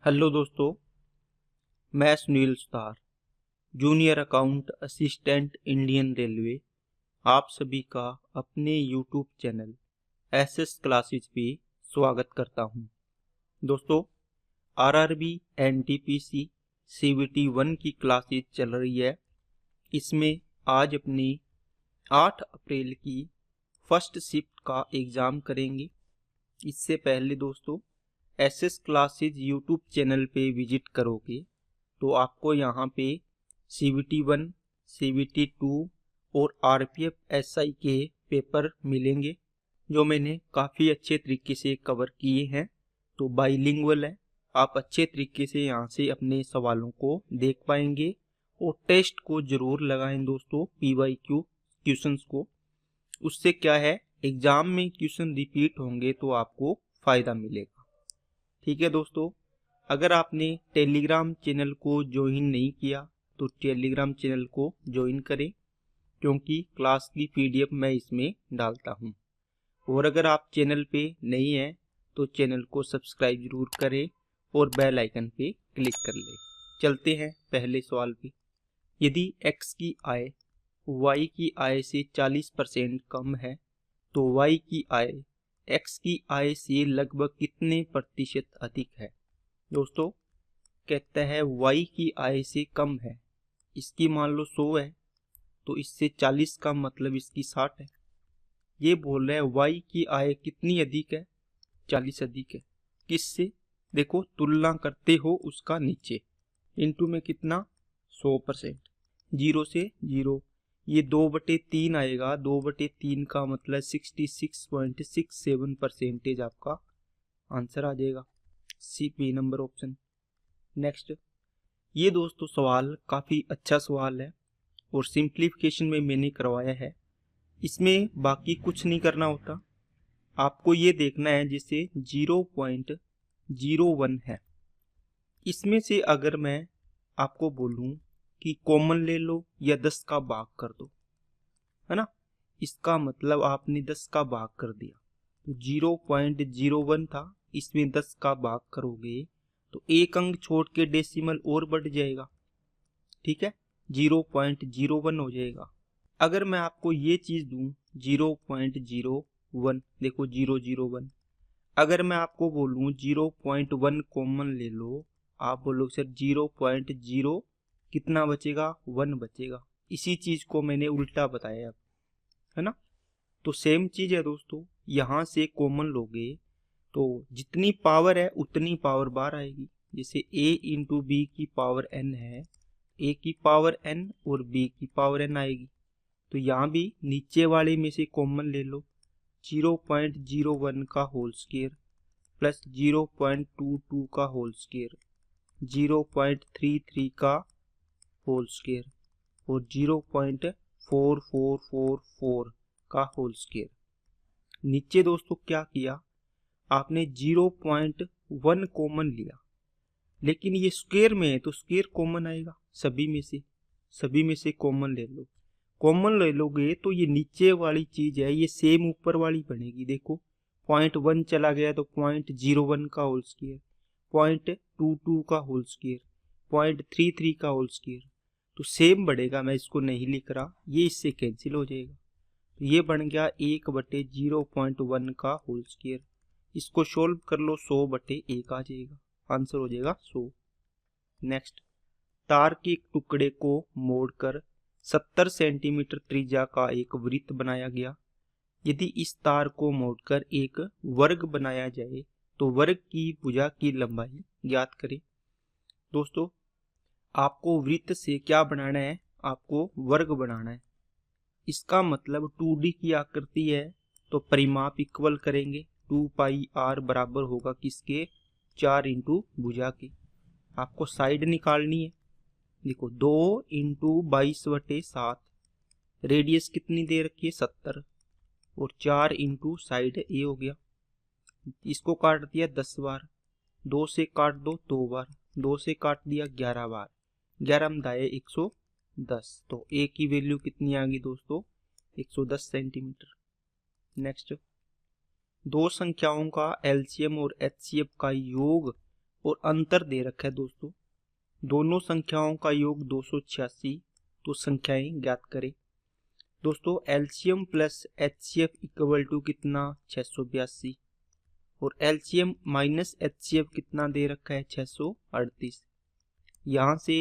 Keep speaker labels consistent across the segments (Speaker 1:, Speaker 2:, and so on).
Speaker 1: Hello दोस्तों, मैं Sunil Sutar, junior account assistant Indian railway, आप सभी का अपने यूट्यूब चैनल एसएस क्लासेस पे स्वागत करता हूं। दोस्तों, आरआरबी एनटीपीसी सीवीटी 1 की क्लासेस चल रही है। इसमें आज अपनी 8 अप्रैल की फर्स्ट शिफ्ट का एग्ज़ाम करेंगे। इससे पहले दोस्तों, एसएस क्लासेस यूट्यूब चैनल पे विजिट करोगे तो आपको यहाँ पे CVT 1, CVT 2 और RPF SI के पेपर मिलेंगे जो मैंने काफ़ी अच्छे तरीके से कवर किए हैं। तो बाइलिंगुअल है, आप अच्छे तरीके से यहाँ से अपने सवालों को देख पाएंगे और टेस्ट को ज़रूर लगाएं दोस्तों, PYQ क्वेश्चंस को। उससे क्या है, एग्ज़ाम में क्वेश्चन रिपीट होंगे तो आपको फ़ायदा मिलेगा। ठीक है दोस्तों, अगर आपने टेलीग्राम चैनल को ज्वाइन नहीं किया तो टेलीग्राम चैनल को ज्वाइन करें, क्योंकि क्लास की PDF मैं इसमें डालता हूं। और अगर आप चैनल पे नहीं हैं तो चैनल को सब्सक्राइब जरूर करें और बेल आइकन पे क्लिक कर लें। चलते हैं पहले सवाल पे। यदि x की आय y की आय से 40% कम है तो y की आय x की आय से लगभग कितने प्रतिशत अधिक है। दोस्तों, कहता है y की आय से कम है, इसकी मान लो 100 है तो इससे 40 का मतलब इसकी 60 है। ये बोल रहा है y की आय कितनी अधिक है, 40 अधिक है। किससे? देखो, तुलना करते हो उसका नीचे, इनटू में कितना 100%, 0 से 0, ये 2/3 आएगा। 2/3 का मतलब 66.67% आपका आंसर आ जाएगा। CP number option. नेक्स्ट, ये दोस्तों सवाल काफ़ी अच्छा सवाल है और सिंप्लीफिकेशन में मैंने करवाया है। इसमें बाकी कुछ नहीं करना होता, आपको ये देखना है जैसे 0.01 है। इसमें से अगर मैं आपको बोलूं कि कॉमन ले लो या 10 का भाग कर दो, है ना, इसका मतलब आपने 10 का भाग कर दिया। तो 0.01 था, इसमें 10 का भाग करोगे तो एक अंक छोड़ के डेसिमल और बढ़ जाएगा। ठीक है, 0.01 हो जाएगा। अगर मैं आपको ये चीज दूं 0.01, देखो 001, अगर मैं आपको बोलूं 0.1 कॉमन ले लो, आप बोलोगे सर 0.0 कितना बचेगा, 1 बचेगा। इसी चीज को मैंने उल्टा बताया अब, है ना। तो सेम चीज है दोस्तों, यहां से कॉमन लोगे तो जितनी पावर है उतनी पावर बाहर आएगी। जैसे a इंटू बी की पावर n है, a की पावर n और b की पावर n आएगी। तो यहाँ भी नीचे वाले में से कॉमन ले लो, 0.01 का होल स्क्वायर प्लस 0.22 का होल स्क्वायर, 0.33 का होल स्क्वायर और 0.4444 का होल स्क्वायर। नीचे दोस्तों क्या किया, आपने 0.1 कॉमन लिया, लेकिन ये स्क्वायर में है तो स्क्वायर कॉमन आएगा। सभी में से कॉमन ले लो। कॉमन ले लोगे तो ये नीचे वाली चीज है ये सेम ऊपर वाली बनेगी। देखो 0.1 चला गया तो 0.01 का होल स्क्वायर, 0.22 का होल स्क्वायर, 0.33 का होल स्क्वायर, तो सेम बढ़ेगा। मैं इसको नहीं लिख रहा, ये इससे कैंसिल हो जाएगा। तो ये बन गया 1/0.1 का होल स्क्वायर। इसको सोल्व कर लो, 100/1 आ जाएगा, आंसर हो जाएगा 100। नेक्स्ट, तार के एक टुकड़े को मोड़कर 70 सेंटीमीटर त्रिज्या का एक वृत्त बनाया गया। यदि इस तार को मोड़कर एक वर्ग बनाया जाए तो वर्ग की भुजा की लंबाई ज्ञात करें। दोस्तों, आपको वृत्त से क्या बनाना है, आपको वर्ग बनाना है। इसका मतलब 2D की आकृति है तो परिमाप इक्वल करेंगे, 2πr बराबर होगा किसके, 4 इंटू भुजा के। आपको साइड निकालनी है। देखो 2 इंटू 22/7, रेडियस कितनी दे रखी है 70, और 4 इंटू साइड ए हो गया। इसको काट दिया 10 बार, 2 से काट दो 2 बार, 2 से काट दिया 11 बार, 11 में दाए 110, तो ए की वैल्यू कितनी आ गई दोस्तों, 110 सेंटीमीटर। नेक्स्ट, दो संख्याओं का LCM और HCF का योग और अंतर दे रखा है दोस्तों, दोनों संख्याओं का योग 286, तो संख्याएं ज्ञात करें। दोस्तों LCM plus HCF equal to कितना 682 और एलसीएम माइनस एचसीएफ कितना दे रखा है 638। यहाँ से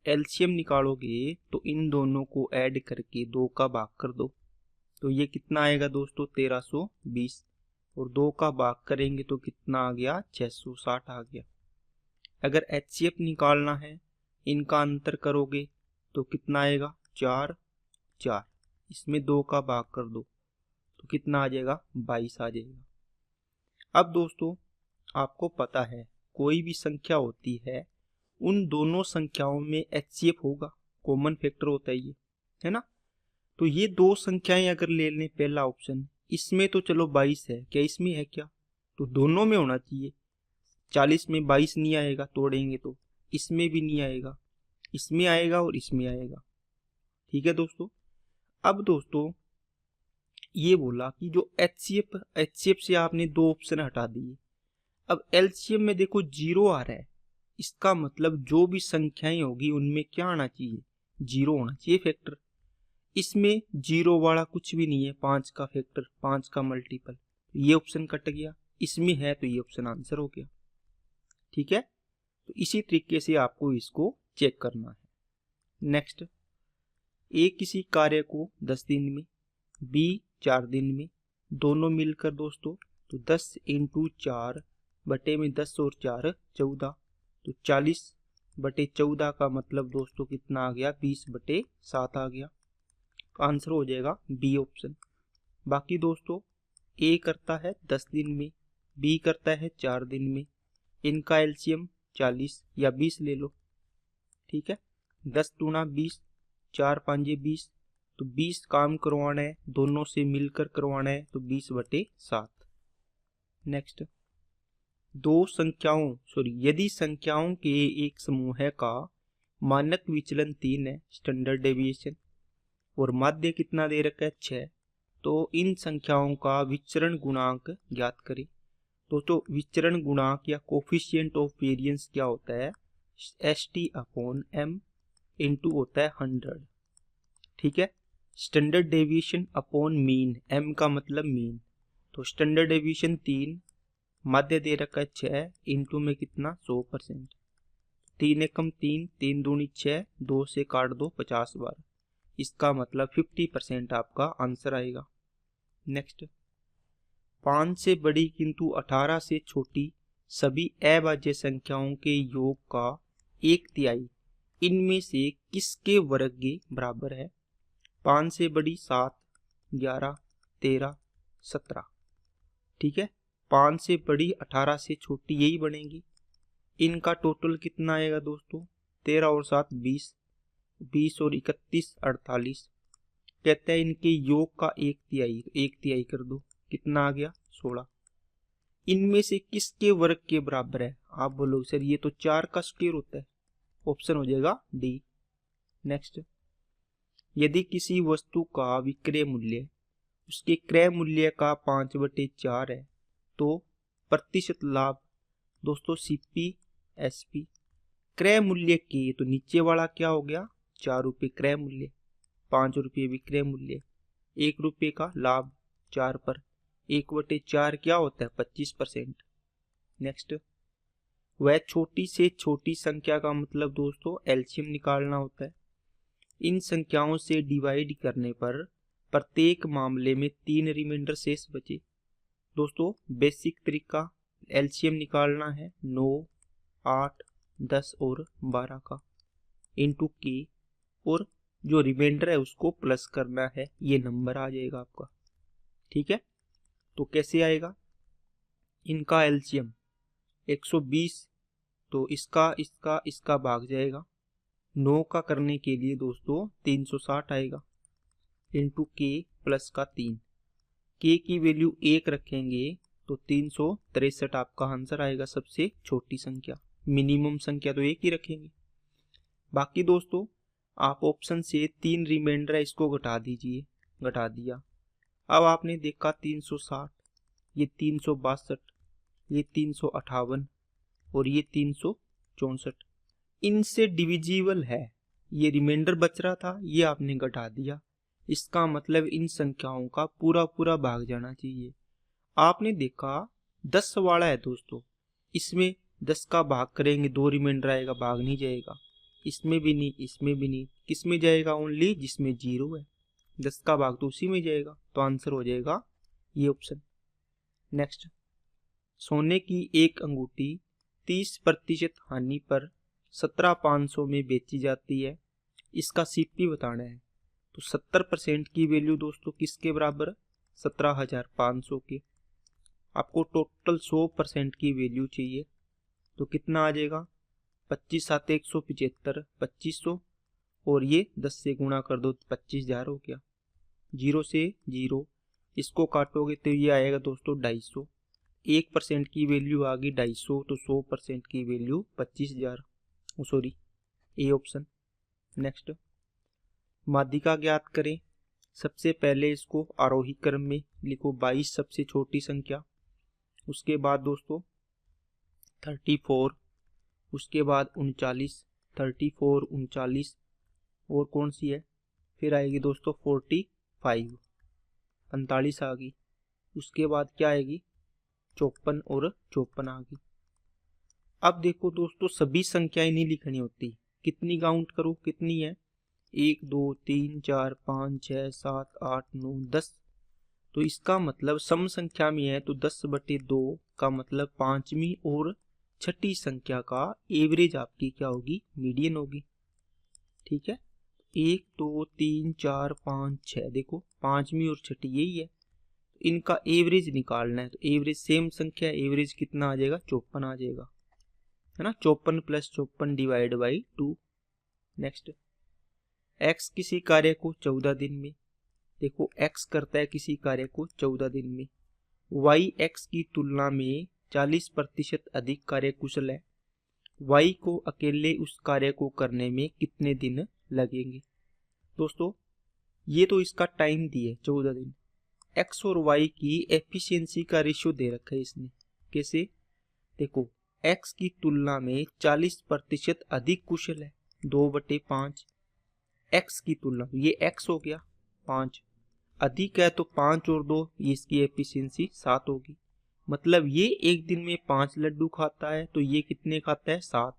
Speaker 1: एलसीएम निकालोगे तो इन दोनों को ऐड करके 2 का भाग कर दो, तो ये कितना आएगा दोस्तों 1320 और 2 का भाग करेंगे तो कितना आ गया 660 आ गया। अगर एचसीएफ निकालना है, इनका अंतर करोगे तो कितना आएगा 4 4, इसमें 2 का भाग कर दो तो कितना आ जाएगा 22 आ जाएगा। अब दोस्तों आपको पता है कोई भी संख्या होती है उन दोनों संख्याओं में एचसीएफ होगा, कॉमन फैक्टर होता है ये, है ना। तो ये दो संख्याएं अगर ले लें, पहला ऑप्शन, इसमें तो चलो 22 है, क्या इसमें है क्या, तो दोनों में होना चाहिए। 40 में 22 नहीं आएगा, तोड़ेंगे तो इसमें भी नहीं आएगा, इसमें आएगा और इसमें आएगा। ठीक है दोस्तों। अब दोस्तों ये बोला कि जो एचसीएफ से आपने 2 ऑप्शन हटा दिए, अब एलसीएम में देखो 0 आ रहा है, इसका मतलब जो भी संख्याएं होगी उनमें क्या आना चाहिए 0 होना चाहिए फैक्टर। इसमें 0 वाला कुछ भी नहीं है, 5 का फैक्टर, 5 का मल्टीपल, ये ऑप्शन कट गया। इसमें है तो ये ऑप्शन आंसर हो गया। ठीक है, तो इसी तरीके से आपको इसको चेक करना है। नेक्स्ट, ए किसी कार्य को 10 दिन में, बी 4 दिन में, दोनों मिलकर दोस्तों तो 10 × 4 बटे में 10 और 4 14, तो 40 बटे 14 का मतलब दोस्तों कितना आ गया 20 बटे 7 आ गया। आंसर हो जाएगा बी ऑप्शन। बाकी दोस्तों ए करता है 10 दिन में, बी करता है 4 दिन में, इनका एलसीएम 40 या 20 ले लो। ठीक है, 10 दूना 20, 4 5 20, तो 20 काम करवाना है, दोनों से मिलकर करवाना है, तो 20 बटे 7। नेक्स्ट, यदि संख्याओं के एक समूह का मानक विचलन 3 है, स्टैंडर्ड डेविएशन, और माध्य कितना दे रखा है 6, तो इन संख्याओं का विचरण गुणांक ज्ञात करें। तो विचरण गुणांक या कोफिशिएंट ऑफ वेरिएंस क्या होता है, ST/m इंटू होता है 100। ठीक है, standard deviation upon mean, m का मतलब मीन, तो स्टैंडर्ड डेविएशन 3, माध्य दे रखा है 6, इंटू में कितना 100%, 3 एकम 3, 3 दूनी 6, 2 से काट दो 50 बार, इसका मतलब 50% आपका आंसर आएगा। नेक्स्ट, 5 से बड़ी किंतु 18 से छोटी सभी अभाज्य संख्याओं के योग का 1/3 इनमें से किसके वर्ग के बराबर है। 5 से बड़ी 7, 11, 13, 17। ठीक है, 5 से बड़ी 18 से छोटी यही बनेगी। इनका टोटल कितना आएगा दोस्तों, 13 और 7 20, 20 और 31 48। कहते हैं इनके योग का 1/3, 1/3 कर दो, कितना आ गया 16। इनमें से किसके वर्ग के बराबर है, आप बोलोगे सर ये तो 4 का स्क्वायर होता है, ऑप्शन हो जाएगा डी। नेक्स्ट, यदि किसी वस्तु का विक्रय मूल्य उसके क्रय मूल्य का 5/4 है, तो प्रतिशत लाभ दोस्तों CP SP। क्रय मूल्य के तो नीचे वाला क्या हो गया 4 रुपये क्रय मूल्य, 5 रुपये विक्रय मूल्य, 1 रुपये का लाभ 4 पर, 1/4 क्या होता है 25%। नेक्स्ट, वह छोटी से छोटी संख्या का मतलब दोस्तों एलसीएम निकालना होता है। इन संख्याओं से डिवाइड करने पर प्रत्येक मामले में 3 रिमाइंडर शेष बचे। दोस्तों बेसिक तरीका एलसीएम निकालना है 9, 8, 10 और 12 का, इंटू के, और जो रिमाइंडर है उसको प्लस करना है, ये नंबर आ जाएगा आपका। ठीक है, तो कैसे आएगा, इनका एलसीएम 120, तो इसका भाग जाएगा, 9 का करने के लिए दोस्तों 360 आएगा, इंटू के प्लस का 3, के की वैल्यू 1 रखेंगे तो 363 आपका आंसर आएगा, सबसे छोटी संख्या। मिनिमम संख्या तो 1 ही रखेंगे। बाकी दोस्तों आप ऑप्शन से 3 रिमाइंडर है इसको घटा दीजिए, घटा दिया। अब आपने देखा 360, ये 362, ये 358 और ये 364 इनसे डिविजिबल है। ये रिमाइंडर बच रहा था, ये आपने घटा दिया, इसका मतलब इन संख्याओं का पूरा पूरा भाग जाना चाहिए। आपने देखा 10 वाला है दोस्तों, इसमें 10 का भाग करेंगे 2 रिमाइंडर आएगा, भाग नहीं जाएगा। इसमें भी नहीं, इसमें भी नहीं, किस में जाएगा? ओनली जिसमें 0 है। 10 का भाग तो उसी में जाएगा, तो आंसर हो जाएगा ये ऑप्शन। नेक्स्ट, सोने की एक अंगूठी 30% हानि पर 17,500 में बेची जाती है, इसका सीपी बताना है। तो 70% की वैल्यू दोस्तों किसके बराबर? 17,500 के। आपको टोटल 100% की वैल्यू चाहिए, तो कितना आ जाएगा? 25 7 175, 2500, और ये 10 से गुणा कर दो, 25,000 हो गया। 0 से 0 इसको काटोगे तो ये आएगा दोस्तों 250। 1% की वैल्यू आ गई 250, तो 100% की value 25,000, sorry A option. Next, माध्यिका ज्ञात करें। सबसे पहले इसको आरोही क्रम में लिखो, 22 सबसे छोटी संख्या, उसके बाद दोस्तों 34, उसके बाद 39, 34 39, और कौन सी है? फिर आएगी दोस्तों 45, 45 आ गई। उसके बाद क्या आएगी? 54 और 54 आ गई। अब देखो दोस्तों, सभी संख्याएं नहीं लिखनी होती, कितनी काउंट करो, कितनी है? 1 2 3 4 5 6 7 8 9 10। तो इसका मतलब सम संख्या में है, तो 10/2 का मतलब पांचवी और छठी संख्या का एवरेज आपकी क्या होगी? मीडियन होगी। ठीक है, 1 2 3 4 5 6, देखो पांचवी और छठी यही है, इनका एवरेज निकालना है। तो एवरेज सेम संख्या, एवरेज कितना आ जाएगा? 54 आ जाएगा, है ना। 54 + 54 डिवाइड बाई 2। नेक्स्ट, x किसी कार्य को 14 दिन में, देखो x करता है किसी कार्य को 14 दिन में, y x की तुलना में 40% अधिक कार्यकुशल है, y को अकेले उस कार्य को करने में कितने दिन लगेंगे? दोस्तों ये तो इसका टाइम दिया है 14 दिन। x और y की एफिशिएंसी का रेशियो दे रखा है इसने, कैसे? देखो x की तुलना में 40% अधिक कुशल है, 2/5। x की तुलना, ये x हो गया 5, अधिक है तो 5 और 2, ये इसकी एफिशिएंसी 7 होगी। मतलब ये एक दिन में 5 लड्डू खाता है, तो ये कितने खाता है? 7।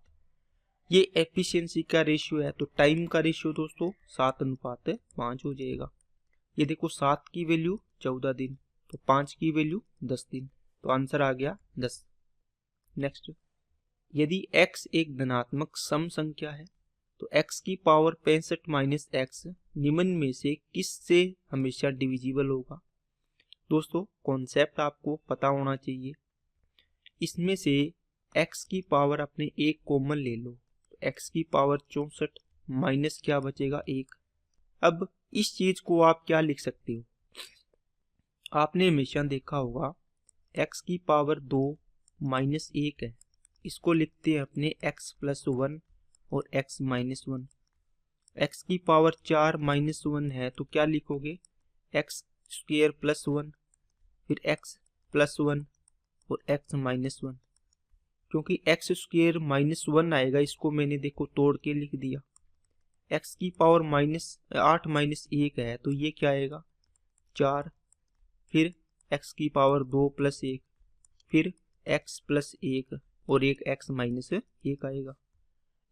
Speaker 1: ये एफिशिएंसी का रेशियो है, तो टाइम का रेशियो दोस्तों 7:5 हो जाएगा। ये देखो 7 की वैल्यू 14 दिन, तो 5 की वैल्यू 10 दिन, तो आंसर आ गया 10। नेक्स्ट, यदि x एक धनात्मक सम संख्या है, तो x की पावर 65 - x निम्न में से किस से हमेशा डिविजिबल होगा? दोस्तों कॉन्सेप्ट आपको पता होना चाहिए। इसमें से x की पावर अपने एक कॉमन ले लो, तो x की पावर 64 माइनस क्या बचेगा? 1। अब इस चीज को आप क्या लिख सकते हो? आपने हमेशा देखा होगा x की पावर 2 - 1 है, इसको लिखते हैं अपने x + 1 और x - 1। x की पावर 4 - 1 है, तो क्या लिखोगे? x² + 1, फिर x + 1 और x - 1। क्योंकि x² - 1 आएगा, इसको मैंने देखो तोड़ के लिख दिया। x की पावर -8 - 1 है, तो ये क्या आएगा? 4, फिर x की पावर 2 + 1, फिर x + 1 और एक x - 1 आएगा।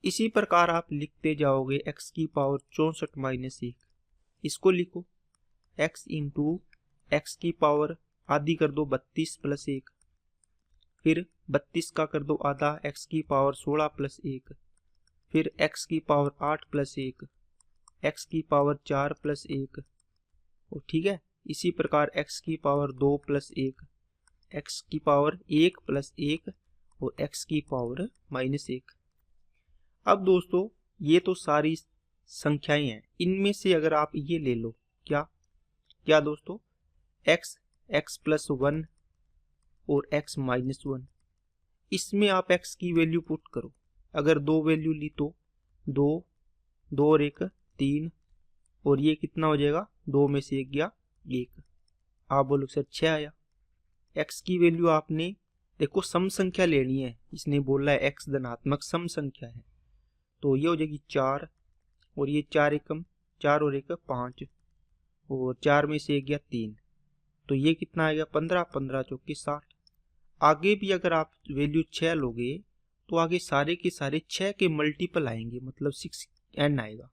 Speaker 1: इसी प्रकार आप लिखते जाओगे x की पावर 64 - 1, इसको लिखो x इंटू x की पावर आधी कर दो 32 + 1, फिर 32 का कर दो आधा, x की पावर 16 + 1, फिर x की पावर 8 + 1, x की पावर 4 + 1, और ठीक है। इसी प्रकार x की पावर 2 + 1, x की पावर 1 + 1 और x की पावर -1। अब दोस्तों ये तो सारी संख्याएं हैं, इनमें से अगर आप ये ले लो, क्या क्या दोस्तों? x + 1 और x - 1, इसमें आप x की वैल्यू पुट करो। अगर 2 वैल्यू ली तो 2 2 और 1 3, और ये कितना हो जाएगा? 2 में से 1 गया 1, आप बोलो सर 6 आया। x की वैल्यू आपने देखो सम संख्या लेनी है, इसने बोला है x धनात्मक सम संख्या है, तो ये हो जाएगी 4 और ये 4 एकम 4 और 1 5 और 4 में से 1 गया 3, तो ये कितना आएगा 15, 15 चौके 60। आगे भी अगर आप वैल्यू 6 लोगे तो आगे सारे के सारे 6 के मल्टीपल आएंगे, मतलब 6n आएगा।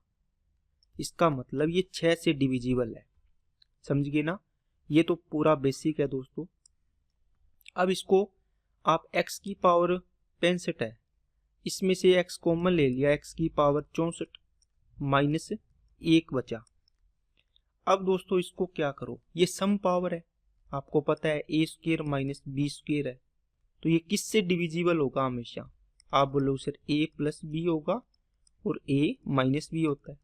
Speaker 1: इसका मतलब ये 6 से डिविजिबल है, समझ गए ना। ये तो पूरा बेसिक है दोस्तों। अब इसको आप x की पावर 65 है, इसमें से x कॉमन ले लिया, x की पावर 64 माइनस 1 बचा। अब दोस्तों इसको क्या करो, ये सम पावर है, आपको पता है a square minus B square है, तो ये किससे डिविजिबल होगा हमेशा, आप बोलो सर a प्लस बी होगा और a माइनस बी होता है।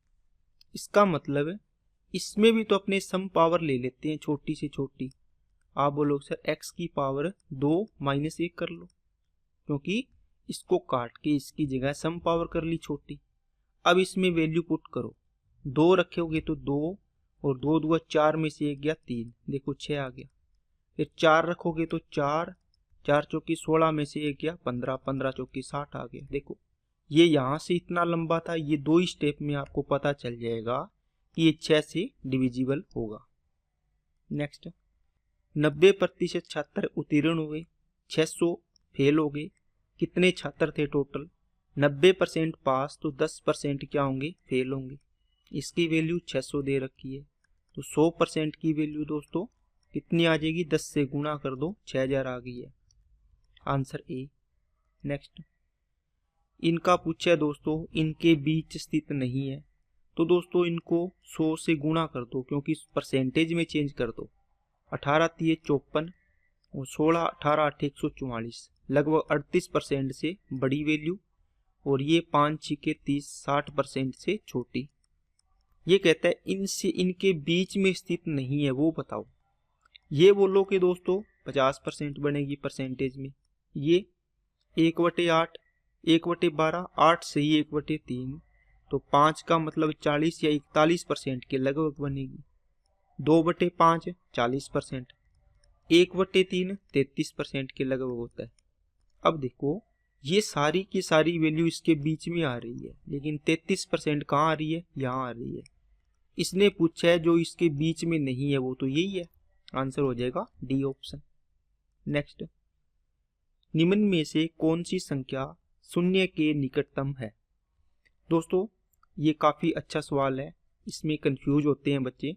Speaker 1: इसका मतलब है इसमें भी तो अपने सम पावर ले लेते हैं छोटी से छोटी, आप बोलो सर x की पावर 2 माइनस 1 कर लो, क्योंकि इसको काट के इसकी जगह सम पावर कर ली छोटी। अब इसमें वैल्यू पुट करो, 2 रखोगे तो 2 और 2 दूगा 4 में से 1 गया 3, देखो 6 आ गया। फिर 4 रखोगे तो 4, 4 चौकी 16 में से 1 गया 15, 15 चौकी 60 आ गया। देखो ये यहाँ से इतना लंबा था, ये 2 स्टेप में आपको पता चल जाएगा कि ये 6 से डिविजिबल होगा। नेक्स्ट, 90% छात्र उत्तीर्ण हुए, 600 फेल हो गए, कितने छात्र थे टोटल, 90% पास, तो 10% क्या होंगे फेल होंगे। इसकी वैल्यू 600 दे रखी है, तो 100% की वैल्यू दोस्तों कितनी आ जाएगी, 10 से गुणा कर दो, 6000 आ गई है, आंसर ए। नेक्स्ट, इनका पूछा है दोस्तों इनके बीच स्थित नहीं है, तो दोस्तों इनको 100 से गुणा कर दो, क्योंकि परसेंटेज में चेंज कर दो। 18 3 54 और 16 18 8 144, लगभग 38% से बड़ी वैल्यू, और ये 5 6 30 60% से छोटी। ये कहता है इनसे इनके बीच में स्थित नहीं है, वो बताओ। ये बोलो कि दोस्तों 50% बनेगी परसेंटेज में, ये 1/8 1/12 8 से ही 1/3, तो 5 का मतलब 40 या 41% के लगभग बनेगी। 2/5 40%, 1/3 33% के लगभग होता है। अब देखो ये सारी की सारी वैल्यू इसके बीच में आ रही है, लेकिन 33% कहाँ आ रही है, यहाँ आ रही है। इसने पूछा है जो इसके बीच में नहीं है वो तो यही है, आंसर हो जाएगा डी ऑप्शन। नेक्स्ट, निम्न में से कौन सी संख्या शून्य के निकटतम है। दोस्तों ये काफी अच्छा सवाल है, इसमें कंफ्यूज होते हैं बच्चे।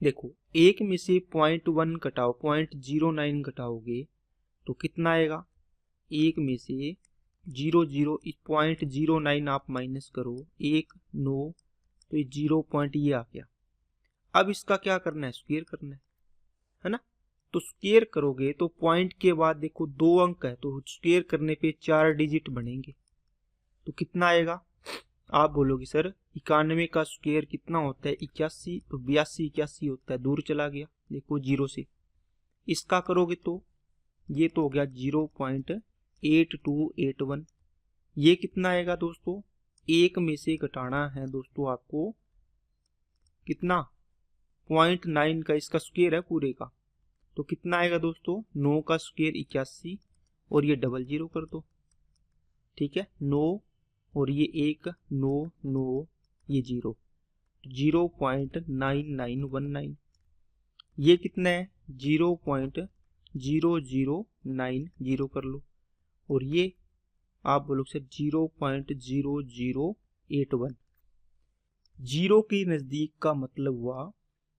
Speaker 1: देखो 1 में से 0.1 घटाओ 0.09 घटाओगे तो कितना आएगा, 1 में से 0.09 आप माइनस करो 1 9, तो ये 0 पॉइंट ये आ गया। अब इसका क्या करना है, स्क्वायर करना है ना। तो स्क्वायर करोगे तो पॉइंट के बाद देखो 2 अंक है, तो स्क्वायर करने पे 4 डिजिट बनेंगे, तो कितना आएगा, आप बोलोगे सर 91 का स्क्वायर कितना होता है 81, तो 82 81 होता है, दूर चला गया देखो 0 से। इसका करोगे तो ये तो हो गया 0.8281, ये कितना आएगा दोस्तों, 1 में से घटाना है दोस्तों आपको कितना 0.9 का इसका स्क्वायर है पूरे का, तो कितना आएगा दोस्तों 9 का स्क्वायर 81 और ये 00 कर दो, ठीक है 9 और ये 1 9 9 ये 0, 0.9919, ये कितना है 0.0090 कर लो, और ये आप बोलो सर 0.0081। 0 के नजदीक का मतलब हुआ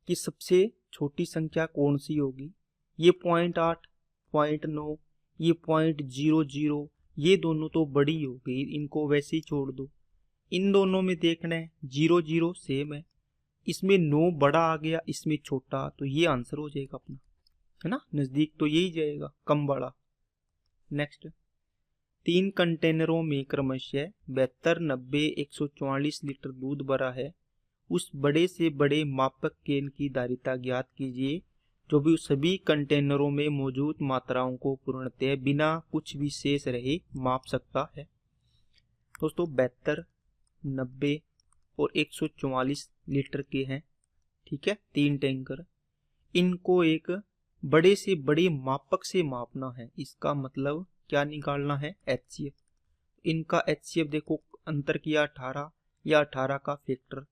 Speaker 1: कि सबसे छोटी संख्या कौन सी होगी, ये 0.8 0.9 ये 0.00, ये दोनों तो बड़ी हो गई, इनको वैसे ही छोड़ दो। इन दोनों में देखना है 0 0 सेम है, इसमें 9 बड़ा आ गया इसमें छोटा, तो ये आंसर हो जाएगा अपना, है ना, नजदीक तो यही जाएगा कम बड़ा। नेक्स्ट, 3 कंटेनरों में क्रमशः 72 90 144 लीटर दूध भरा है, उस बड़े से बड़े मापक केन की धारिता ज्ञात कीजिए जो भी सभी कंटेनरों में मौजूद मात्राओं को पूर्णतः बिना कुछ भी शेष रहे माप सकता है। दोस्तों 72 90 और 144 लीटर के हैं, ठीक है 3 टैंकर, इनको एक बड़े से बड़े मापक से मापना है, इसका मतलब क्या निकालना है, HCF। इनका HCF देखो, अंतर किया 18 या 18 का फैक्टर,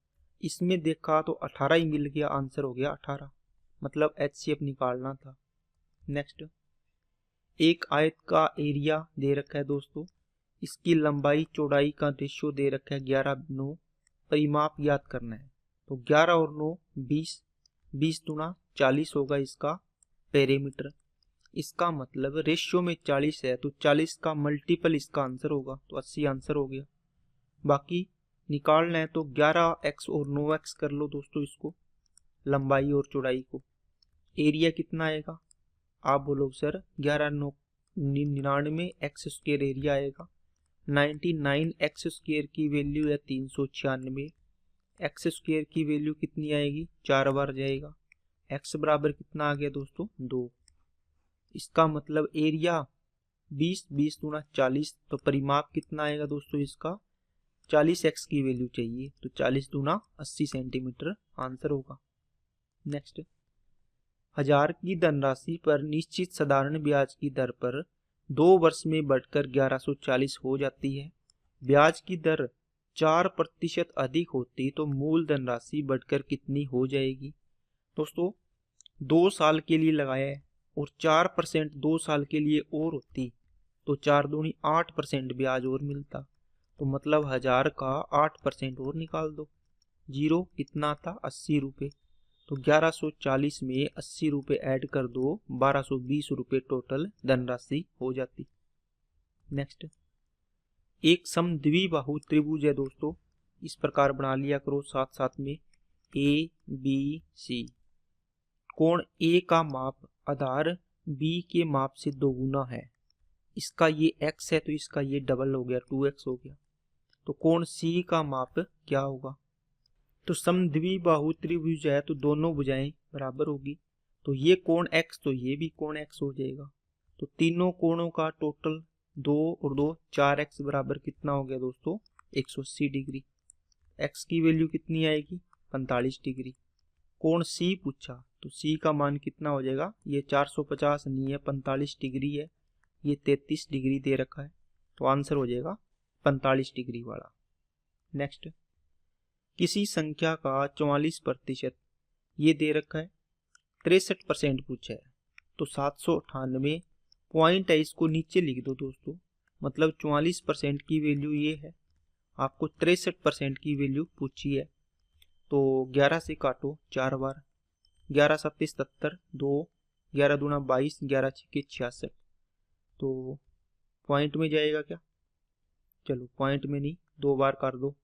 Speaker 1: इसमें देखा तो 18 ही मिल गया, आंसर हो गया 18, मतलब HCF निकालना था। नेक्स्ट, एक आयत का एरिया दे रखा है दोस्तों, इसकी लंबाई चौड़ाई का रेशियो दे रखा है 11:9, परिमाप याद करना है। तो 11 और 9 20, 20 दूना 40 होगा इसका पेरीमीटर। इसका मतलब रेशियो में 40 है, तो 40 का मल्टीपल इसका आंसर होगा, तो 80 आंसर हो गया। बाकी निकालना है तो 11x और 9x कर लो दोस्तों, इसको लंबाई और चौड़ाई को। एरिया कितना आएगा, आप बोलो सर 1199 एक्स स्क्वायर एरिया आएगा। 99 एक्स स्क्वायर की वैल्यू है 396, एक्स स्क्वायर की वैल्यू कितनी आएगी, 4 बार जाएगा। एक्स बराबर कितना आ गया दोस्तों, 2। इसका मतलब एरिया 20, 20 दूना 40, तो परिमाप कितना आएगा दोस्तों इसका, 40x की वैल्यू चाहिए, तो 40 दूना 80 सेंटीमीटर आंसर होगा। नेक्स्ट, 1000 की धनराशि पर निश्चित साधारण ब्याज की दर पर 2 वर्ष में बढ़कर 1140 हो जाती है। ब्याज की दर 4% अधिक होती तो मूल धनराशि बढ़कर कितनी हो जाएगी। दोस्तों 2 साल के लिए लगाया है और 4% 2 साल के लिए और होती, तो 4 दूनी 8% ब्याज और मिलता, तो मतलब 1000 का 8% और निकाल दो। जीरो कितना था, 80 रुपये, तो 1140 में 80 रुपये ऐड कर दो, 1220 रुपये टोटल धनराशि हो जाती। नेक्स्ट, एक समद्विबाहु त्रिभुज है दोस्तों, इस प्रकार बना लिया करो साथ साथ में, ABC। कोण A का माप आधार B के माप से 2 गुना है। इसका ये x है तो इसका ये डबल हो गया, 2x हो गया। तो कोण C का माप क्या होगा, तो समद्विबाहु त्रिभुज है तो दोनों भुजाएं बराबर होगी, तो ये कोण x तो ये भी कोण x हो जाएगा। तो तीनों कोणों का टोटल 2 और 2 4x बराबर कितना हो गया दोस्तों, 180 डिग्री। x की वैल्यू कितनी आएगी, 45 डिग्री। कोण C पूछा तो C का मान कितना हो जाएगा, ये 450 नहीं है, 45 डिग्री है, ये 33 डिग्री दे रखा है, तो आंसर हो जाएगा 45 डिग्री वाला। नेक्स्ट, किसी संख्या का 44% ये दे रखा है, 63% पूछा है, तो 798 पॉइंट है, इसको नीचे लिख दो दोस्तों, मतलब 44% की वैल्यू ये है, आपको 63% की वैल्यू पूछी है। तो 11 से काटो 4 बार, 11 7 77, 2 11 दूना 22, 11 6 66, तो पॉइंट में जाएगा क्या, चलो पॉइंट में नहीं, 2 बार काट दो,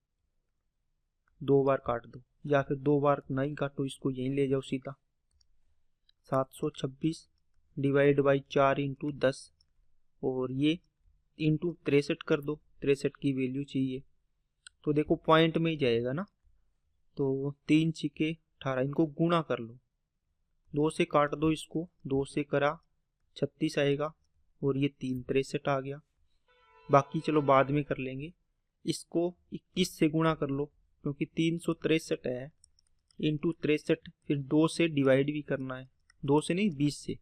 Speaker 1: 2 बार काट दो, या फिर 2 बार नहीं काटो, इसको यहीं ले जाओ सीधा। 726 डिवाइड बाई 4 इंटू 10, और ये इंटू 63 कर दो, 63 की वैल्यू चाहिए, तो देखो पॉइंट में ही जाएगा ना, तो 3 छिके 18, इनको गुणा कर लो, 2 से काट दो इसको, 2 से करा 36 आएगा, और ये 3 63 आ गया। बाकी चलो बाद में कर लेंगे, इसको 21 से गुणा कर लो, क्योंकि 363 है, इंटू 63, फिर 2 से डिवाइड भी करना है, 2 से नहीं 20 से।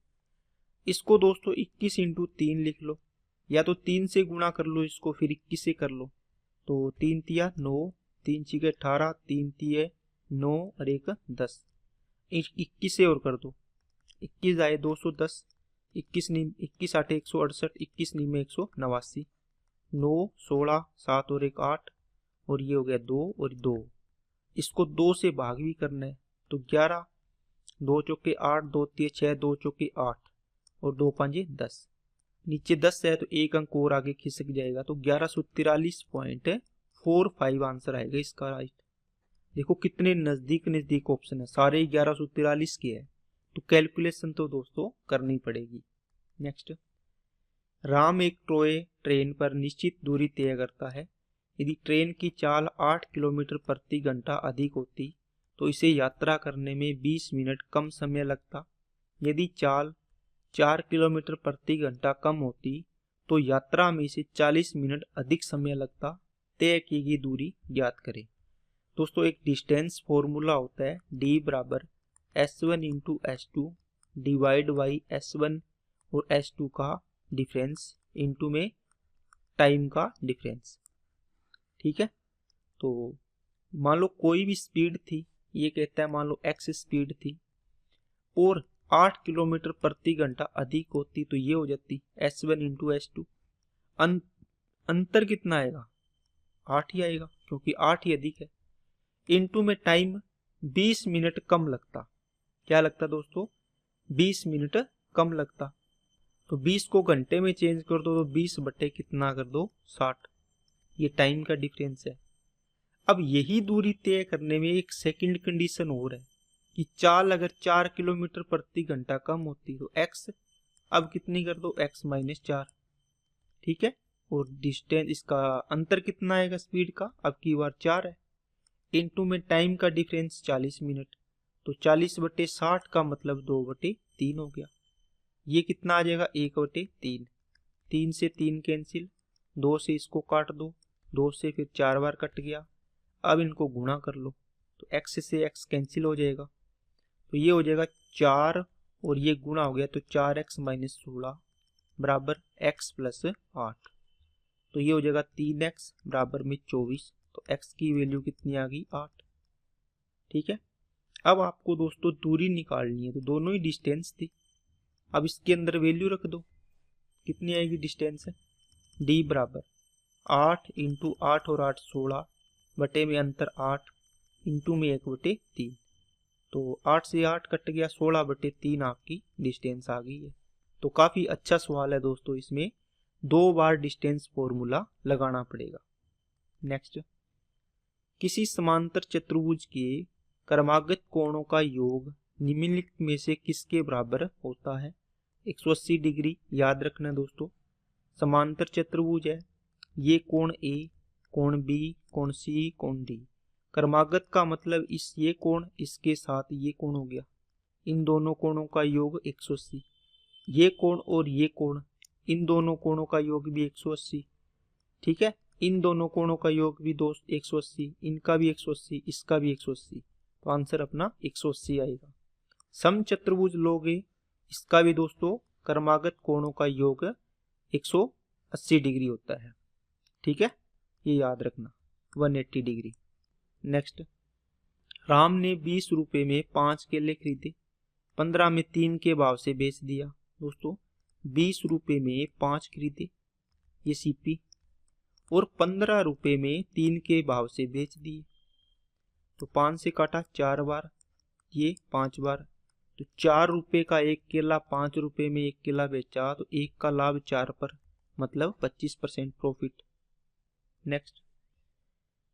Speaker 1: इसको दोस्तों 21 इंटू 3 लिख लो, या तो 3 से गुणा कर लो इसको, फिर 21 से कर लो, तो 3 तिया 9, 3 छिके 18, 3 तिये 9 और 1 10, 21 से और कर दो, 21 आए 210, 21 नी 21 8 168, 21 नी में 189, 9 16 7 और 1 8, और ये हो गया 2 और 2, इसको 2 से भाग भी करना है, तो 11, 2 चौके 8, 2 तिये 6, 2 चौके 8, और 2 5 10, नीचे 10 है तो एक अंक और आगे खिसक जाएगा, तो 1143.45 आंसर आएगा इसका राइट। देखो कितने नजदीक नजदीक ऑप्शन है, सारे 1143 के है, तो कैलकुलेशन तो दोस्तों करनी पड़ेगी। नेक्स्ट, राम एक टॉय ट्रेन पर निश्चित दूरी तय करता है। यदि ट्रेन की चाल 8 किलोमीटर प्रति घंटा अधिक होती तो इसे यात्रा करने में 20 मिनट कम समय लगता। यदि चाल 4 किलोमीटर प्रति घंटा कम होती तो यात्रा में इसे 40 मिनट अधिक समय लगता। तय की गई दूरी ज्ञात करें। दोस्तों एक डिस्टेंस फॉर्मूला होता है, D बराबर S1 into S2 divide by S1 और S2 का डिफरेंस इनटू में टाइम का डिफरेंस। ठीक है, तो मान लो कोई भी स्पीड थी, ये कहता है मान लो x स्पीड थी और 8 किलोमीटर प्रति घंटा अधिक होती तो ये हो जाती S1 इंटू S2। अंतर कितना आएगा, 8 ही आएगा क्योंकि 8 ही अधिक है। इनटू में टाइम 20 मिनट कम लगता, क्या लगता दोस्तों, 20 मिनट कम लगता। तो 20 को घंटे में चेंज कर दो तो 20 बटे कितना कर दो 60, ये टाइम का डिफरेंस है। अब यही दूरी तय करने में एक सेकंड कंडीशन और है कि चाल अगर 4 किलोमीटर प्रति घंटा कम होती तो x अब कितनी कर दो x माइनस 4। ठीक है, और डिस्टेंस इसका अंतर कितना आएगा स्पीड का, अब की बार 4 है, इनटू में टाइम का डिफरेंस 40 मिनट, तो 40 बटे 60 का मतलब 2 बटे 3 हो गया। ये कितना आ जाएगा 1 बटे 3, 3 से 3 कैंसिल, 2 से इसको काट दो, 2 से फिर 4 बार कट गया। अब इनको गुणा कर लो तो x से x कैंसिल हो जाएगा, तो ये हो जाएगा 4 और ये गुणा हो गया तो 4x माइनस 16 बराबर x प्लस 8, तो ये हो जाएगा 3x बराबर में 24, तो x की वैल्यू कितनी आ गई 8। ठीक है, अब आपको दोस्तों दूरी निकालनी है, तो दोनों ही डिस्टेंस थी, अब इसके अंदर वैल्यू रख दो, कितनी आएगी डिस्टेंस है d बराबर 8 इंटू 8 और 8 16 बटे में अंतर 8 इंटू में 1 बटे 3, तो 8 से 8 कट गया, 16 बटे 3 आपकी डिस्टेंस आ गई है। तो काफी अच्छा सवाल है दोस्तों, इसमें 2 बार डिस्टेंस फॉर्मूला लगाना पड़ेगा। नेक्स्ट, किसी समांतर चतुर्भुज के क्रमागत कोणों का योग निम्नलिखित में से किसके बराबर होता है। 180 डिग्री याद रखना दोस्तों, समांतर चतुर्भुज है, ये कोण A, कोण B, कोण C, कोण D। क्रमागत का मतलब ये कोण इसके साथ ये कोण हो गया, इन दोनों कोणों का योग 180, ये कोण और ये कोण, इन दोनों कोणों का योग भी 180। ठीक है, इन दोनों कोणों का योग भी 180, इनका भी 180, इसका भी 180, तो आंसर अपना 180 आएगा। समचतुर्भुज लोगे, इसका भी दोस्तों क्रमागत कोणों का योग 180 डिग्री होता है। ठीक है, ये याद रखना 180 डिग्री। नेक्स्ट, राम ने 20 रुपए में 5 केले खरीदे, 15 में 3 के भाव से बेच दिया। दोस्तों 20 रुपए में 5 खरीदे, ये सीपी, और 15 रुपए में 3 के भाव से बेच दिए, तो 5 से काटा 4 बार, ये 5 बार, तो 4 रुपए का एक केला 5 रुपए में एक केला बेचा, तो 1 का लाभ 4 पर, मतलब 25% प्रॉफिट। नेक्स्ट,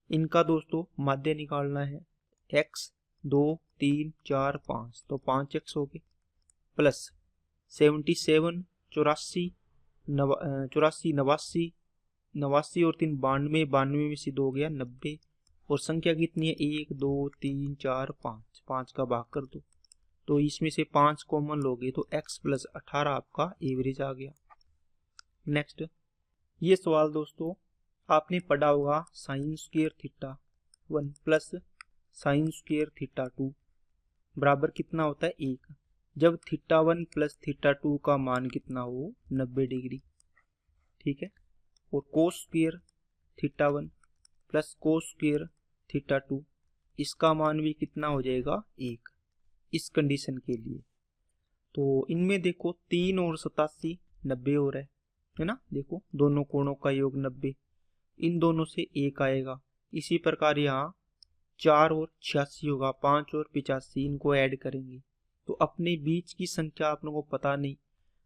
Speaker 1: इनका दोस्तों माध्य निकालना है, x 2 3 4 5, तो 5x हो गए, प्लस 77 84 89 89 और 3 92, 92 में से 2 गया 90, और संख्या कितनी है 1 2 3 4 5, 5 का भाग कर दो, तो इसमें से 5 कॉमन लोगे तो x प्लस 18 आपका एवरेज आ गया। नेक्स्ट, ये सवाल दोस्तों आपने पढ़ा होगा sine square theta 1 plus sine square theta 2 बराबर कितना होता है 1, जब थीटा 1 प्लस थीटा 2 का मान कितना हो 90 डिग्री। ठीक है, और cos square theta 1 plus cos square theta 2, इसका मान भी कितना हो जाएगा 1, इस कंडीशन के लिए। तो इनमें देखो 3 और 87 90 हो रहा है ना, देखो दोनों कोणों का योग 90, इन दोनों से 1 आएगा। इसी प्रकार यहाँ 4 और 86 होगा, 5 और 85, इनको ऐड करेंगे तो अपने बीच की संख्या आप लोगों को पता नहीं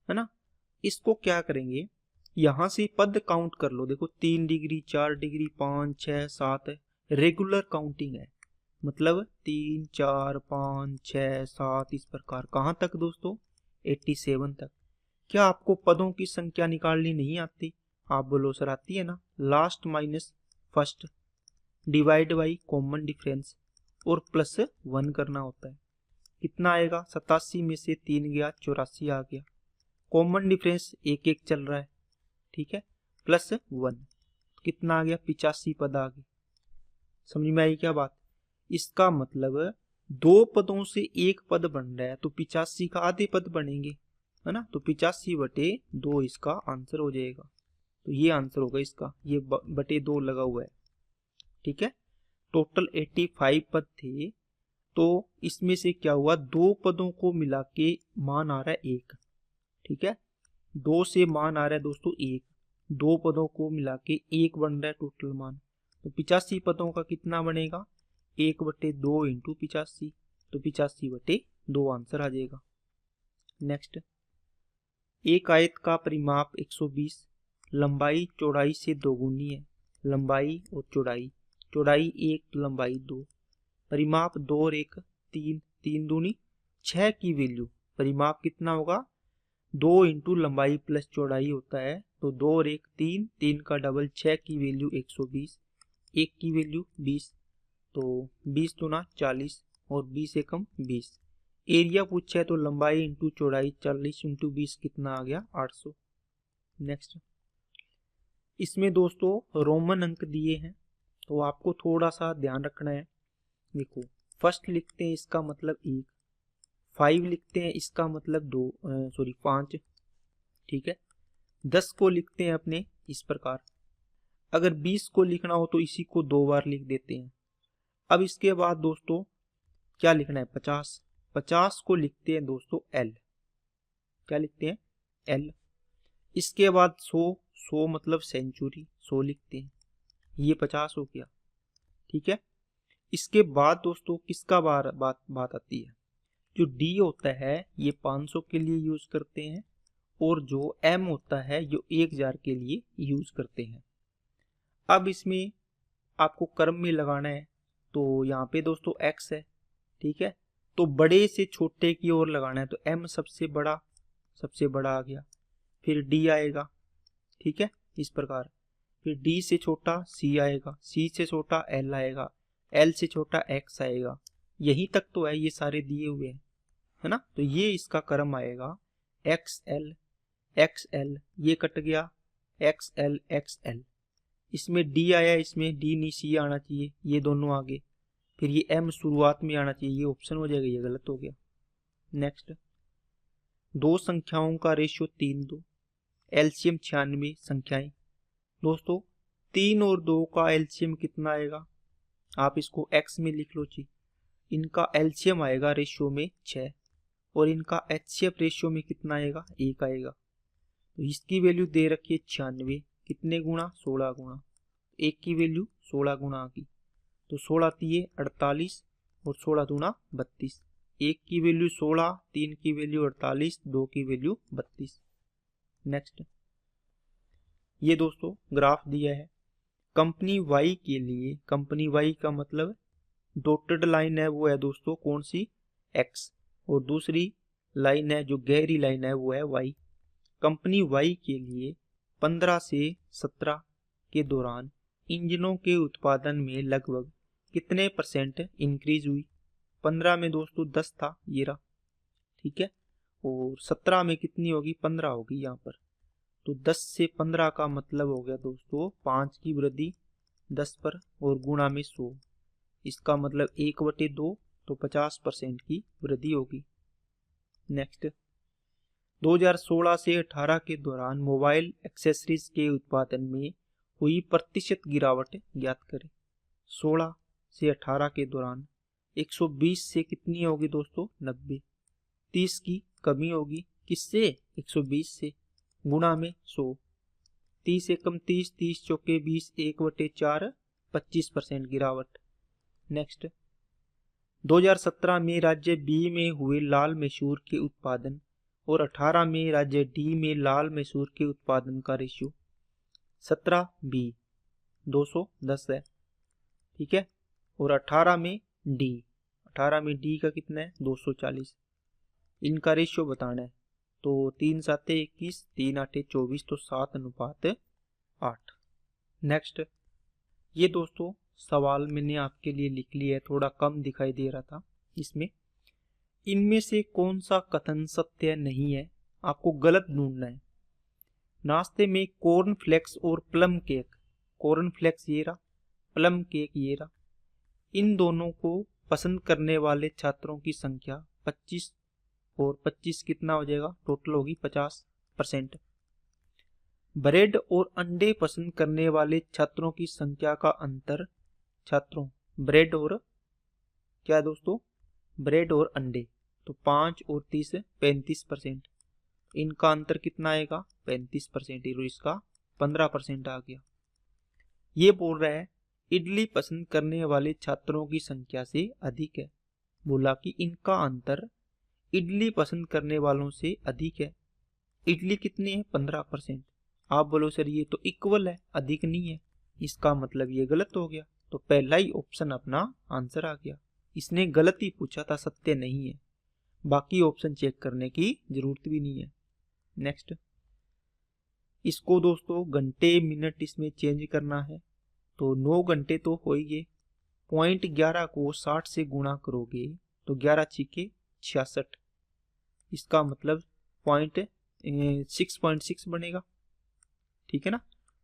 Speaker 1: है ना, इसको क्या करेंगे यहाँ से पद काउंट कर लो। देखो 3 डिग्री 4 डिग्री 5 6 7 है, रेगुलर काउंटिंग है, मतलब 3 4 5 6 7 इस प्रकार, कहाँ तक दोस्तों 87 तक। क्या आपको पदों की संख्या निकालनी नहीं आती, आप बोलो सर आती है ना, last minus first divide by common difference और प्लस 1 करना होता है। कितना आएगा 87 में से 3 गया 84 आ गया, कॉमन डिफरेंस 1 1 चल रहा है। ठीक है, प्लस 1 कितना आ गया 85 पद आ गए। समझ में आई क्या बात, इसका मतलब दो पदों से एक पद बन रहा है तो 85 का आधे पद बनेंगे, है ना। तो 85/2 इसका आंसर हो जाएगा। तो ये आंसर होगा इसका, ये बटे 2 लगा हुआ है, ठीक है। टोटल 85 पद थे, तो इसमें से क्या हुआ, दो पदों को मिला के मान आ रहा है 1, ठीक है। 2 से मान आ रहा है दोस्तों 1, दो पदों को मिला के 1 बन रहा है टोटल मान। तो 85 पदों का कितना बनेगा, 1/2 इंटू 85, तो 85/2 आंसर आ जाएगा। नेक्स्ट, एक आयत का परिमाप 120, लंबाई चौड़ाई से दोगुनी है। लंबाई और चौड़ाई, चौड़ाई 1 तो लंबाई 2, परिमाप 2 और 1 3, 3 दूनी 6 की वैल्यू, परिमाप कितना होगा, 2 इंटू लंबाई प्लस चौड़ाई होता है, तो 2 और 1 3, 3 का डबल 6 की वैल्यू 120, 1 की वैल्यू 20, तो 20 दूना 40 और 20 एकम 20। एरिया पूछा है तो लंबाई इंटू चौड़ाई 40 इंटू 20 कितना आ गया, 800। नेक्स्ट, इसमें दोस्तों रोमन अंक दिए हैं तो आपको थोड़ा सा ध्यान रखना है। देखो, फर्स्ट लिखते हैं इसका मतलब 1, 5 लिखते हैं इसका मतलब 5, ठीक है। 10 को लिखते हैं अपने इस प्रकार। अगर 20 को लिखना हो तो इसी को 2 बार लिख देते हैं। अब इसके बाद दोस्तों क्या लिखना है, 50, 50 को लिखते हैं दोस्तों L, क्या लिखते हैं L। इसके बाद 100, 100 मतलब सेंचुरी, 100 लिखते हैं, ये 50 हो गया, ठीक है। इसके बाद दोस्तों किसका बात आती है, जो D होता है ये 500 के लिए यूज करते हैं, और जो M होता है जो 1000 के लिए यूज करते हैं। अब इसमें आपको क्रम में लगाना है, तो यहाँ पे दोस्तों X है, ठीक है। तो बड़े से छोटे की ओर लगाना है, तो M सबसे बड़ा आ गया, फिर D आएगा, ठीक है, इस प्रकार। फिर D से छोटा C आएगा, C से छोटा L आएगा, L से छोटा X आएगा। यहीं तक तो है, ये सारे दिए हुए हैं, है ना। तो ये इसका क्रम आएगा XL XL, ये कट गया XL XL। इसमें D आया, इसमें D नहीं C आना चाहिए, ये दोनों आगे। फिर ये M शुरुआत में आना चाहिए, ये ऑप्शन हो जाएगा, ये गलत हो गया। नेक्स्ट, दो संख्याओं का रेशियो 3:2, एलसीएम 96 संख्याएं। दोस्तों 3 और 2 का एलसीएम कितना आएगा, आप इसको x में लिख लो जी। इनका एलसीएम आएगा रेशियो में 6, और इनका एचसीएफ रेशियो में कितना आएगा, 1 आएगा। तो इसकी वैल्यू दे रखी है 96, कितने गुना, 16 गुना, 1 की वैल्यू 16 गुना आ गई। तो 16 तिये 48 और 16 दूना 32, 1 की वैल्यू 16, 3 की वैल्यू 48, 2 की वैल्यू 32। नेक्स्ट, ये दोस्तों ग्राफ दिया है कंपनी वाई के लिए। कंपनी वाई का मतलब डॉटेड लाइन है वो है दोस्तों कौन सी, एक्स, और दूसरी लाइन है जो गहरी लाइन है वो है वाई। कंपनी वाई के लिए 15 से 17 के दौरान इंजनों के उत्पादन में लगभग कितने % इंक्रीज हुई। 15 में दोस्तों 10 था ये रहा, ठीक है, और 17 में कितनी होगी, 15 होगी यहाँ पर। तो 10 से 15 का मतलब हो गया दोस्तों 5 की वृद्धि 10 पर और गुणा में 100, इसका मतलब 1/2, तो 50% की वृद्धि होगी। नेक्स्ट, 2016 से 18 के दौरान मोबाइल एक्सेसरीज के उत्पादन में हुई प्रतिशत गिरावट ज्ञात करें। 16 से 18 के दौरान 120 से कितनी होगी दोस्तों, 90, 30 की कमी होगी, किससे, 120 से, गुणा में 100, 30 एकम 30, 30 चौके 20, 1/4, 25% गिरावट। नेक्स्ट, 2017 में राज्य बी में हुए लाल मैसूर के उत्पादन और 18 में राज्य डी में लाल मैसूर के उत्पादन का रेशियो 17 बी 210 है, ठीक है, और 18 में डी का कितना है, 240। इनका रेशियो बताना है, तो 3 7 21, 3 8 24, तो 7:8। नेक्स्ट, ये दोस्तों सवाल मैंने आपके लिए लिख लिया है, थोड़ा कम दिखाई दे रहा था इसमें। इनमें से कौन सा कथन सत्य नहीं है, आपको गलत ढूंढना है। नाश्ते में कॉर्न फ्लेक्स और प्लम केक, कॉर्न फ्लेक्स ये रहा, प्लम केक ये रहा, इन दोनों को पसंद करने वाले छात्रों की संख्या 25 और 25 कितना हो जाएगा, टोटल होगी 50%। ब्रेड और अंडे पसंद करने वाले छात्रों की संख्या का अंतर, छात्रों ब्रेड और क्या दोस्तों, ब्रेड और अंडे, तो 5 और 30 35%। इनका अंतर कितना आएगा, 35%, और इसका 15% आ गया। ये बोल रहा है इडली पसंद करने वाले छात्रों की संख्या से अधिक है। बोला कि इनका अंतर इडली पसंद करने वालों से अधिक है। इडली कितनी है, 15%। आप बोलो सर ये तो इक्वल है, अधिक नहीं है, इसका मतलब ये गलत हो गया। तो पहला ही ऑप्शन अपना आंसर आ गया। इसने गलत ही पूछा था, सत्य नहीं है। बाकी ऑप्शन चेक करने की जरूरत भी नहीं है। नेक्स्ट, इसको दोस्तों घंटे मिनट इसमें चेंज करना है। तो 9 घंटे तो हो ही गए, 0.11 को 60 से गुणा करोगे तो 11 छिके 66, इसका मतलब 6.6 बनेगा। ठीक है ना,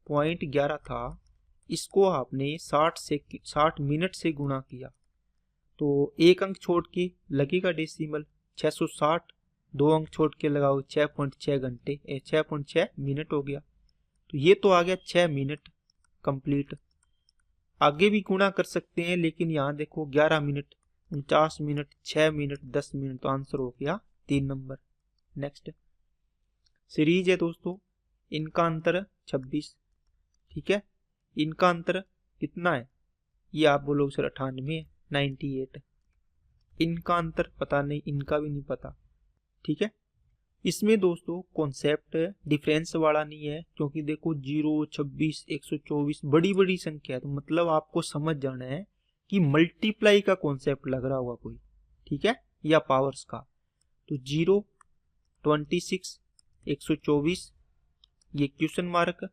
Speaker 1: 0.11 था, इसको आपने 60 मिनट से गुणा किया तो एक अंक छोड़ के लगेगा डेसिमल, 660, 2 अंक छोड़ के लगाओ 6.6 घंटे 6.6 मिनट हो गया। तो ये तो आ गया 6 मिनट कंप्लीट। आगे भी गुणा कर सकते हैं, लेकिन यहाँ देखो 11 मिनट, 49 मिनट, 6 मिनट, 10 मिनट, तो आंसर हो गया 3 नंबर। नेक्स्ट सीरीज है दोस्तों, इनका अंतर 26। ठीक है, इनका अंतर कितना है, ये आप बोलो सर 98 है, 98। इनका अंतर पता नहीं, इनका भी नहीं पता। ठीक है, इसमें दोस्तों कॉन्सेप्ट डिफरेंस वाला नहीं है, क्योंकि देखो 0, 26, 124 बड़ी बड़ी संख्या है, तो मतलब आपको समझ जाना है कि मल्टीप्लाई का कॉन्सेप्ट लग रहा होगा कोई। ठीक है, या पावर्स का। तो 0, 26, 124, ये क्वेश्चन मार्क,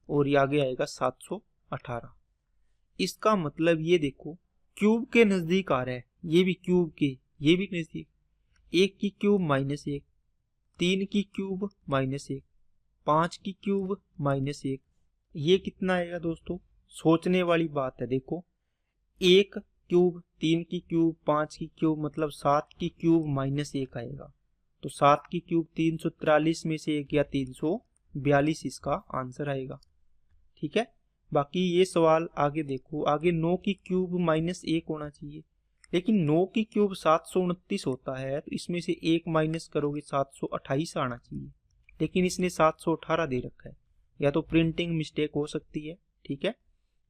Speaker 1: और ये आगे आएगा 718। इसका मतलब ये देखो क्यूब के नजदीक आ रहा है, ये भी क्यूब के, ये भी नजदीक। 1 की क्यूब -1, 3 की क्यूब -1, 5 की क्यूब -1, ये कितना आएगा दोस्तों, सोचने वाली बात है। देखो 1 क्यूब, 3 की क्यूब, 5 की क्यूब, मतलब 7 की क्यूब -1 आएगा। तो 7 की क्यूब 343 में से 1 या 342 इसका आंसर आएगा। ठीक है, बाकी ये सवाल आगे देखो, आगे 9 की क्यूब -1 होना चाहिए, लेकिन 9 की क्यूब 729 होता है, तो इसमें से 1 माइनस करोगे 728 आना चाहिए, लेकिन इसने 718 दे रखा है। या तो प्रिंटिंग मिस्टेक हो सकती है, ठीक है,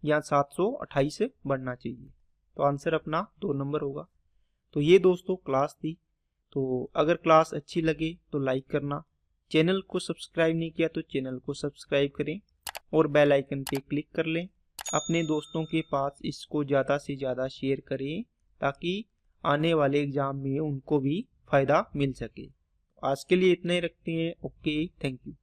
Speaker 1: या 728 बनना चाहिए। तो आंसर अपना 2 नंबर होगा। तो ये दोस्तों क्लास थी। तो अगर क्लास अच्छी लगे तो लाइक करना, चैनल को सब्सक्राइब नहीं किया तो चैनल को सब्सक्राइब करें और बेल आइकन पे क्लिक कर लें। अपने दोस्तों के पास इसको ज़्यादा से ज़्यादा शेयर करें, ताकि आने वाले एग्जाम में उनको भी फायदा मिल सके। आज के लिए इतना ही रखते हैं। Okay, thank you.